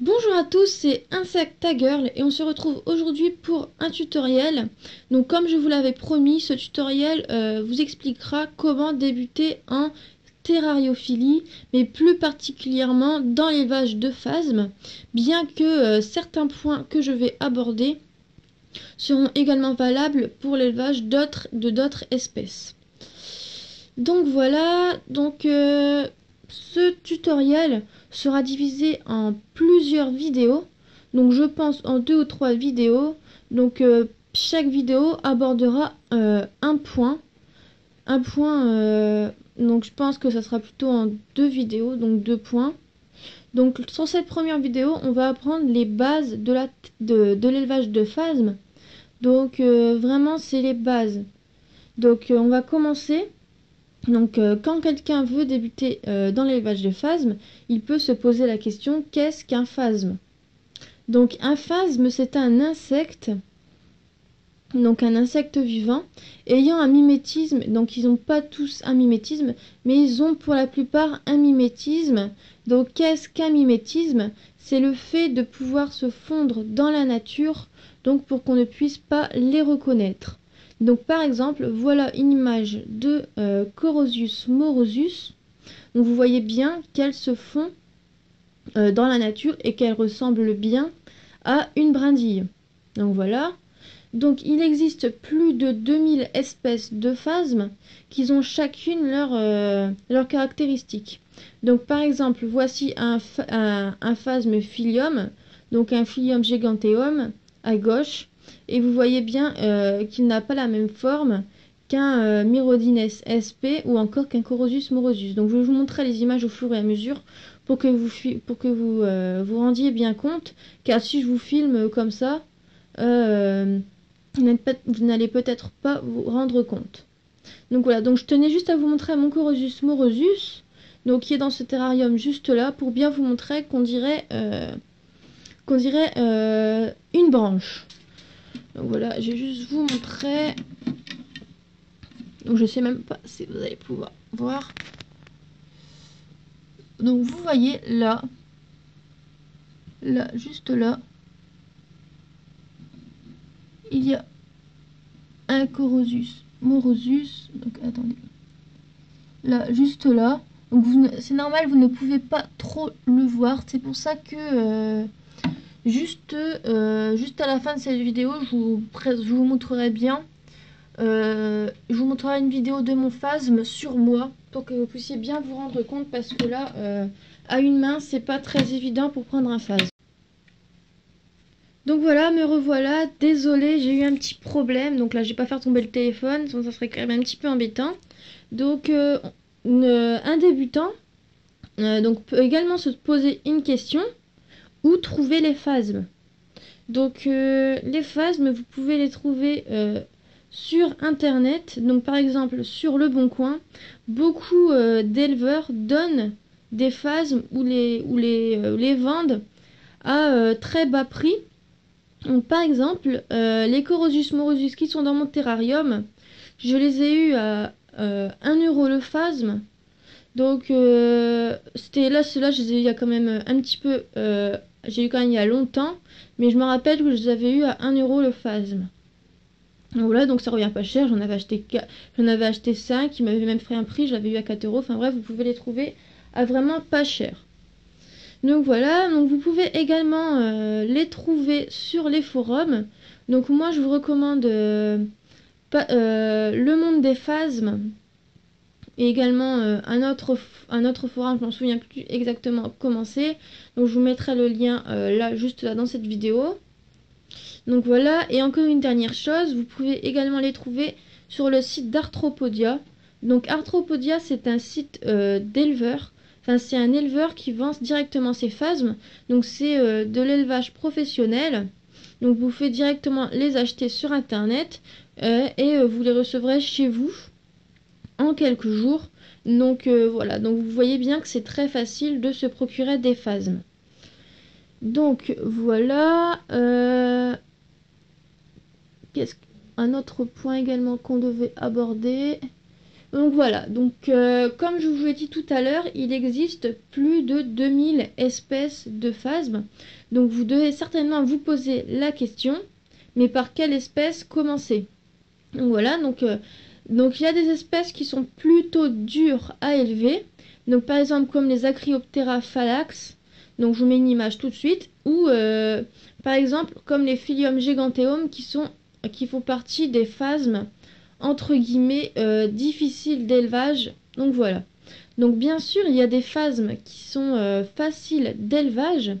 Bonjour à tous, c'est Insectagirl et on se retrouve aujourd'hui pour un tutoriel. Donc comme je vous l'avais promis, ce tutoriel vous expliquera comment débuter en terrariophilie, mais plus particulièrement dans l'élevage de phasmes, bien que certains points que je vais aborder seront également valables pour l'élevage d'autres espèces. Donc voilà, ce tutoriel sera divisé en plusieurs vidéos. Donc je pense en 2 ou 3 vidéos. Chaque vidéo abordera un point. Donc je pense que ça sera plutôt en 2 vidéos, donc 2 points. Donc sur cette première vidéo, on va apprendre les bases de l'élevage de phasmes. Vraiment c'est les bases. On va commencer. Quand quelqu'un veut débuter dans l'élevage de phasmes, il peut se poser la question, qu'est-ce qu'un phasme? Donc, un phasme, c'est un insecte vivant, ayant un mimétisme. Donc, ils n'ont pas tous un mimétisme, mais ils ont pour la plupart un mimétisme. Donc, qu'est-ce qu'un mimétisme? C'est le fait de pouvoir se fondre dans la nature, donc pour qu'on ne puisse pas les reconnaître. Donc par exemple, voilà une image de Corosus morosus. Donc vous voyez bien qu'elle se fond dans la nature et qu'elle ressemble bien à une brindille. Donc voilà. Donc il existe plus de 2000 espèces de phasmes qui ont chacune leurs caractéristiques. Donc par exemple, voici un phasme Phyllium, donc un Phyllium giganteum à gauche. Et vous voyez bien qu'il n'a pas la même forme qu'un Myrodines sp ou encore qu'un Corosus morosus. Donc je vais vous montrer les images au fur et à mesure pour que vous rendiez bien compte, car si je vous filme comme ça, vous n'allez peut-être pas vous rendre compte. Donc voilà, donc je tenais juste à vous montrer mon Corosus morosus, donc qui est dans ce terrarium juste là, pour bien vous montrer qu'on dirait une branche. Donc voilà, je vais juste vous montrer. Donc je sais même pas si vous allez pouvoir voir. Donc vous voyez là, juste là, il y a un Corosus morosus. Donc attendez. Là, juste là. Donc c'est normal, vous ne pouvez pas trop le voir. C'est pour ça que juste à la fin de cette vidéo, je vous montrerai bien. Je vous montrerai une vidéo de mon phasme sur moi pour que vous puissiez bien vous rendre compte, parce que là, à une main, c'est pas très évident pour prendre un phasme. Donc voilà, me revoilà. Désolée, j'ai eu un petit problème. Donc là, je vais pas faire tomber le téléphone, sinon ça serait quand même un petit peu embêtant. Donc un débutant peut également se poser une question: où trouver les phasmes? Donc les phasmes, vous pouvez les trouver sur internet. Donc par exemple sur Le Bon Coin, beaucoup d'éleveurs donnent des phasmes ou les vendent à très bas prix. Donc par exemple les Corosus morosus qui sont dans mon terrarium, je les ai eus à 1 € le phasme. Donc c'était là, ceux-là je les ai eu il y a quand même un petit peu, j'ai eu quand même il y a longtemps, mais je me rappelle que je les avais eu à 1 € le phasme. Donc voilà, donc ça revient pas cher, j'en avais acheté 5, ils m'avaient même fait un prix, je l'avais eu à 4 €. Enfin bref, vous pouvez les trouver à vraiment pas cher. Donc voilà, donc vous pouvez également les trouver sur les forums. Donc moi je vous recommande Le Monde des Phasmes, et également un autre forum, je m'en souviens plus exactement comment c'est. Donc je vous mettrai le lien là, juste là dans cette vidéo. Donc voilà, et encore une dernière chose, vous pouvez également les trouver sur le site d'Arthropodia. Donc Arthropodia, c'est un site d'éleveur. Enfin, c'est un éleveur qui vend directement ses phasmes. Donc c'est de l'élevage professionnel. Donc vous pouvez directement les acheter sur internet et vous les recevrez chez vous en quelques jours. Donc voilà, donc vous voyez bien que c'est très facile de se procurer des phasmes. Donc voilà, qu'est-ce un autre point également qu'on devait aborder? Donc voilà, donc comme je vous l'ai dit tout à l'heure, il existe plus de 2000 espèces de phasmes. Donc vous devez certainement vous poser la question, mais par quelle espèce commencer? Donc voilà, donc il y a des espèces qui sont plutôt dures à élever. Donc par exemple comme les Acryoptera phallax, donc je vous mets une image tout de suite, ou par exemple comme les Phyllium giganteum qui font partie des phasmes entre guillemets difficiles d'élevage. Donc voilà. Donc bien sûr, il y a des phasmes qui sont faciles d'élevage.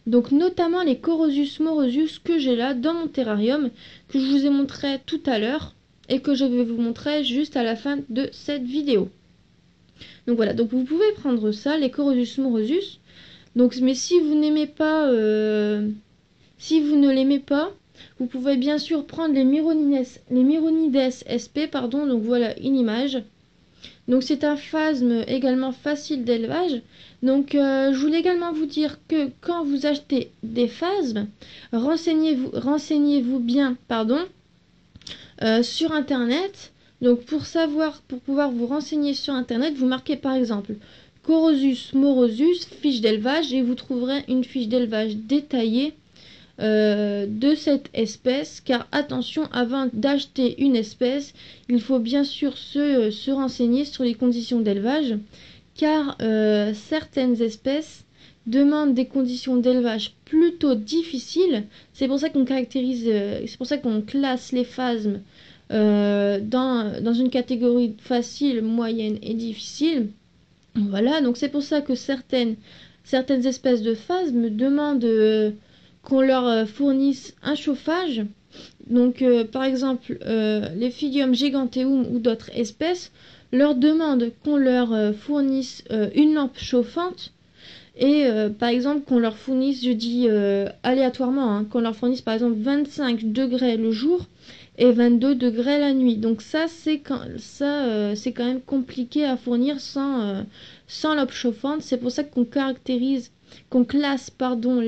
Donc notamment les Corosus morosus que j'ai là dans mon terrarium, que je vous ai montré tout à l'heure et que je vais vous montrer juste à la fin de cette vidéo. Donc voilà, donc vous pouvez prendre ça, les Corosus morosus. Donc, mais si vous n'aimez pas, si vous ne l'aimez pas, vous pouvez bien sûr prendre les Myronides sp, pardon. Donc voilà une image. Donc c'est un phasme également facile d'élevage. Donc je voulais également vous dire que quand vous achetez des phasmes, renseignez-vous bien, pardon, sur internet. Donc pour pouvoir vous renseigner sur internet, vous marquez par exemple Corosus morosus, fiche d'élevage, et vous trouverez une fiche d'élevage détaillée de cette espèce, car attention, avant d'acheter une espèce, il faut bien sûr se renseigner sur les conditions d'élevage, car certaines espèces demandent des conditions d'élevage plutôt difficiles. C'est pour ça qu'on c'est pour ça qu'on classe les phasmes dans une catégorie facile, moyenne et difficile. Voilà, donc c'est pour ça que certaines espèces de phasmes demandent qu'on leur fournisse un chauffage. Donc par exemple les Phyllium giganteum ou d'autres espèces leur demandent qu'on leur fournisse une lampe chauffante et par exemple qu'on leur fournisse, je dis aléatoirement, hein, qu'on leur fournisse par exemple 25 degrés le jour et 22 degrés la nuit. Donc ça c'est quand même compliqué à fournir sans lampe chauffante. C'est pour ça qu'on classe pardon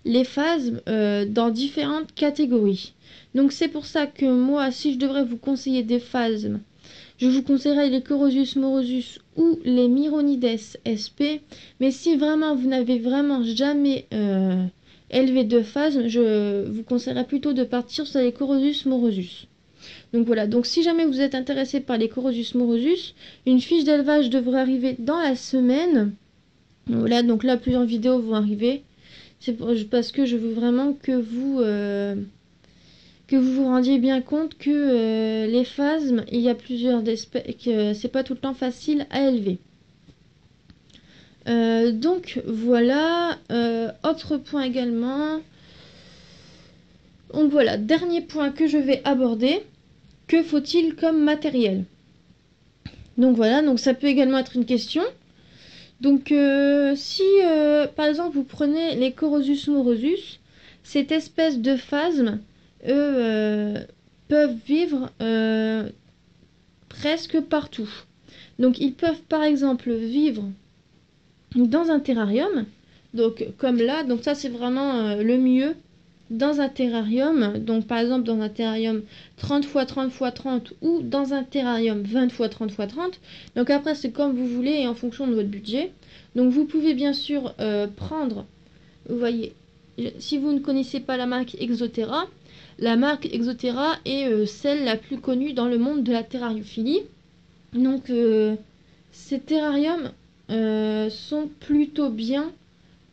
les phasmes dans différentes catégories. Donc c'est pour ça que moi, si je devrais vous conseiller des phasmes, je vous conseillerais les Corosus morosus ou les Myronides sp. Mais si vraiment vous n'avez vraiment jamais élevé de phasmes, je vous conseillerais plutôt de partir sur les Corosus morosus. Donc voilà, donc si jamais vous êtes intéressé par les Corosus morosus, une fiche d'élevage devrait arriver dans la semaine. Voilà, donc là plusieurs vidéos vont arriver. C'est parce que je veux vraiment que vous vous rendiez bien compte que les phasmes, il y a plusieurs espèces, que c'est pas tout le temps facile à élever. Donc voilà, autre point également. Donc voilà, dernier point que je vais aborder. Que faut-il comme matériel? Donc voilà, donc ça peut également être une question. Donc si par exemple vous prenez les Corosus morosus, cette espèce de phasme, eux peuvent vivre presque partout. Donc ils peuvent par exemple vivre dans un terrarium, donc comme là, donc ça c'est vraiment le mieux, dans un terrarium, donc par exemple dans un terrarium 30 x 30 x 30 ou dans un terrarium 20 x 30 x 30. Donc après c'est comme vous voulez et en fonction de votre budget. Donc vous pouvez bien sûr prendre, vous voyez, si vous ne connaissez pas la marque Exoterra, la marque Exoterra est celle la plus connue dans le monde de la terrariophilie. Donc ces terrariums sont plutôt bien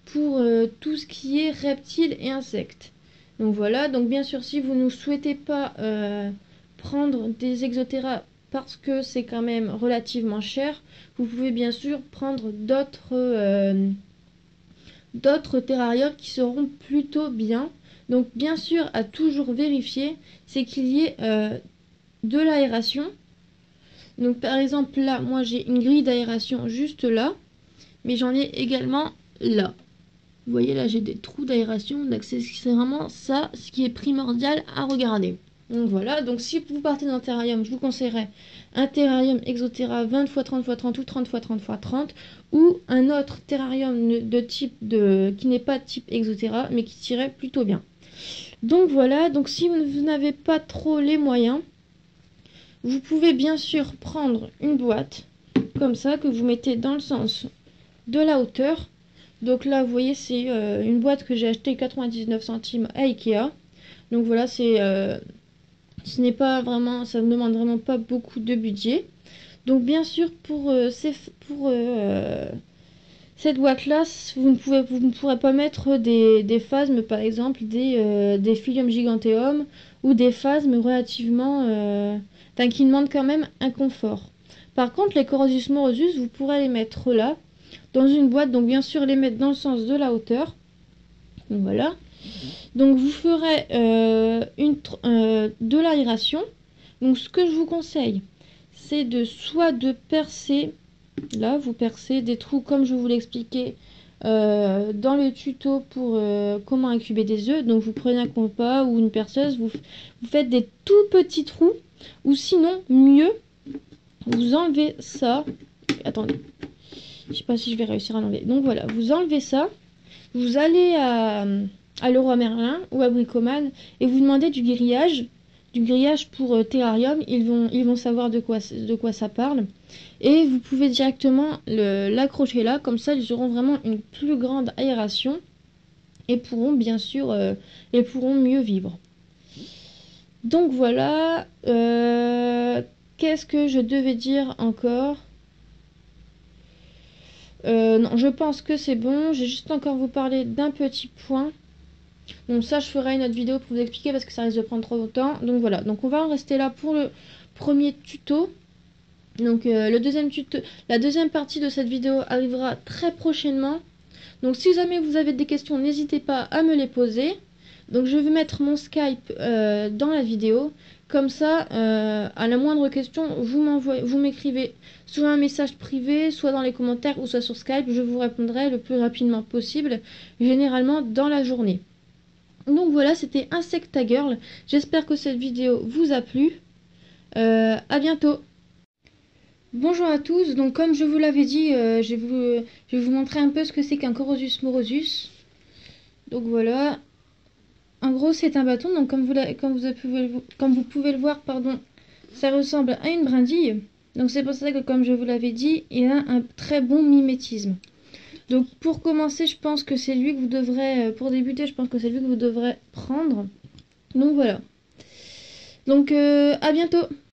pour tout ce qui est reptiles et insectes. Donc voilà, donc bien sûr si vous ne souhaitez pas prendre des Exoterra parce que c'est quand même relativement cher, vous pouvez bien sûr prendre d'autres terrariums qui seront plutôt bien. Donc bien sûr à toujours vérifier, c'est qu'il y ait de l'aération. Donc par exemple là, moi j'ai une grille d'aération juste là, mais j'en ai également là. Vous voyez là j'ai des trous d'aération, donc c'est vraiment ça ce qui est primordial à regarder. Donc voilà, donc si vous partez d'un terrarium, je vous conseillerais un terrarium Exoterra 20 x 30 x 30 ou 30 x 30 x 30, ou un autre terrarium qui n'est pas type Exoterra mais qui tirait plutôt bien. Donc voilà, donc si vous n'avez pas trop les moyens, Vous pouvez bien sûr prendre une boîte comme ça que vous mettez dans le sens de la hauteur. Donc là, vous voyez, c'est une boîte que j'ai achetée 99 centimes à Ikea. Donc voilà, ce n'est pas vraiment, ça ne demande vraiment pas beaucoup de budget. Donc bien sûr, pour cette boîte-là, vous ne pourrez pas mettre des phasmes, par exemple, des Philium giganteum ou des phasmes relativement, qui demandent quand même un confort. Par contre, les Corosus morosus, vous pourrez les mettre là, dans une boîte, donc bien sûr les mettre dans le sens de la hauteur. Donc voilà. Donc vous ferez de l'aération. Donc ce que je vous conseille, c'est soit de percer, là vous percez des trous comme je vous l'ai expliqué dans le tuto pour comment incuber des œufs. Donc vous prenez un compas ou une perceuse, vous faites des tout petits trous, ou sinon mieux, vous enlevez ça. Attendez, je sais pas si je vais réussir à l'enlever. Donc voilà, vous enlevez ça, vous allez à Leroy Merlin ou à Bricoman et vous demandez du grillage pour terrarium. Ils vont savoir de quoi ça parle. Et vous pouvez directement l'accrocher là, comme ça ils auront vraiment une plus grande aération et pourront bien sûr mieux vivre. Donc voilà, qu'est-ce que je devais dire encore? Non, je pense que c'est bon. J'ai juste encore vous parler d'un petit point. Donc ça, je ferai une autre vidéo pour vous expliquer parce que ça risque de prendre trop longtemps. Donc voilà, donc on va en rester là pour le premier tuto. Donc la deuxième partie de cette vidéo arrivera très prochainement. Donc si jamais vous avez des questions, n'hésitez pas à me les poser. Donc je vais mettre mon Skype dans la vidéo. Comme ça, à la moindre question, vous m'écrivez soit un message privé, soit dans les commentaires, ou soit sur Skype. Je vous répondrai le plus rapidement possible, généralement dans la journée. Donc voilà, c'était Insecta Girl. J'espère que cette vidéo vous a plu. À bientôt. Bonjour à tous. Donc comme je vous l'avais dit, je vais vous montrer un peu ce que c'est qu'un Corosus morosus. Donc voilà. En gros, c'est un bâton. Donc comme vous pouvez le voir, pardon, ça ressemble à une brindille. Donc c'est pour ça que, comme je vous l'avais dit, il a un très bon mimétisme. Donc pour commencer, je pense que c'est lui que vous devrez, pour débuter, je pense que c'est lui que vous devrez prendre. Donc voilà. Donc à bientôt.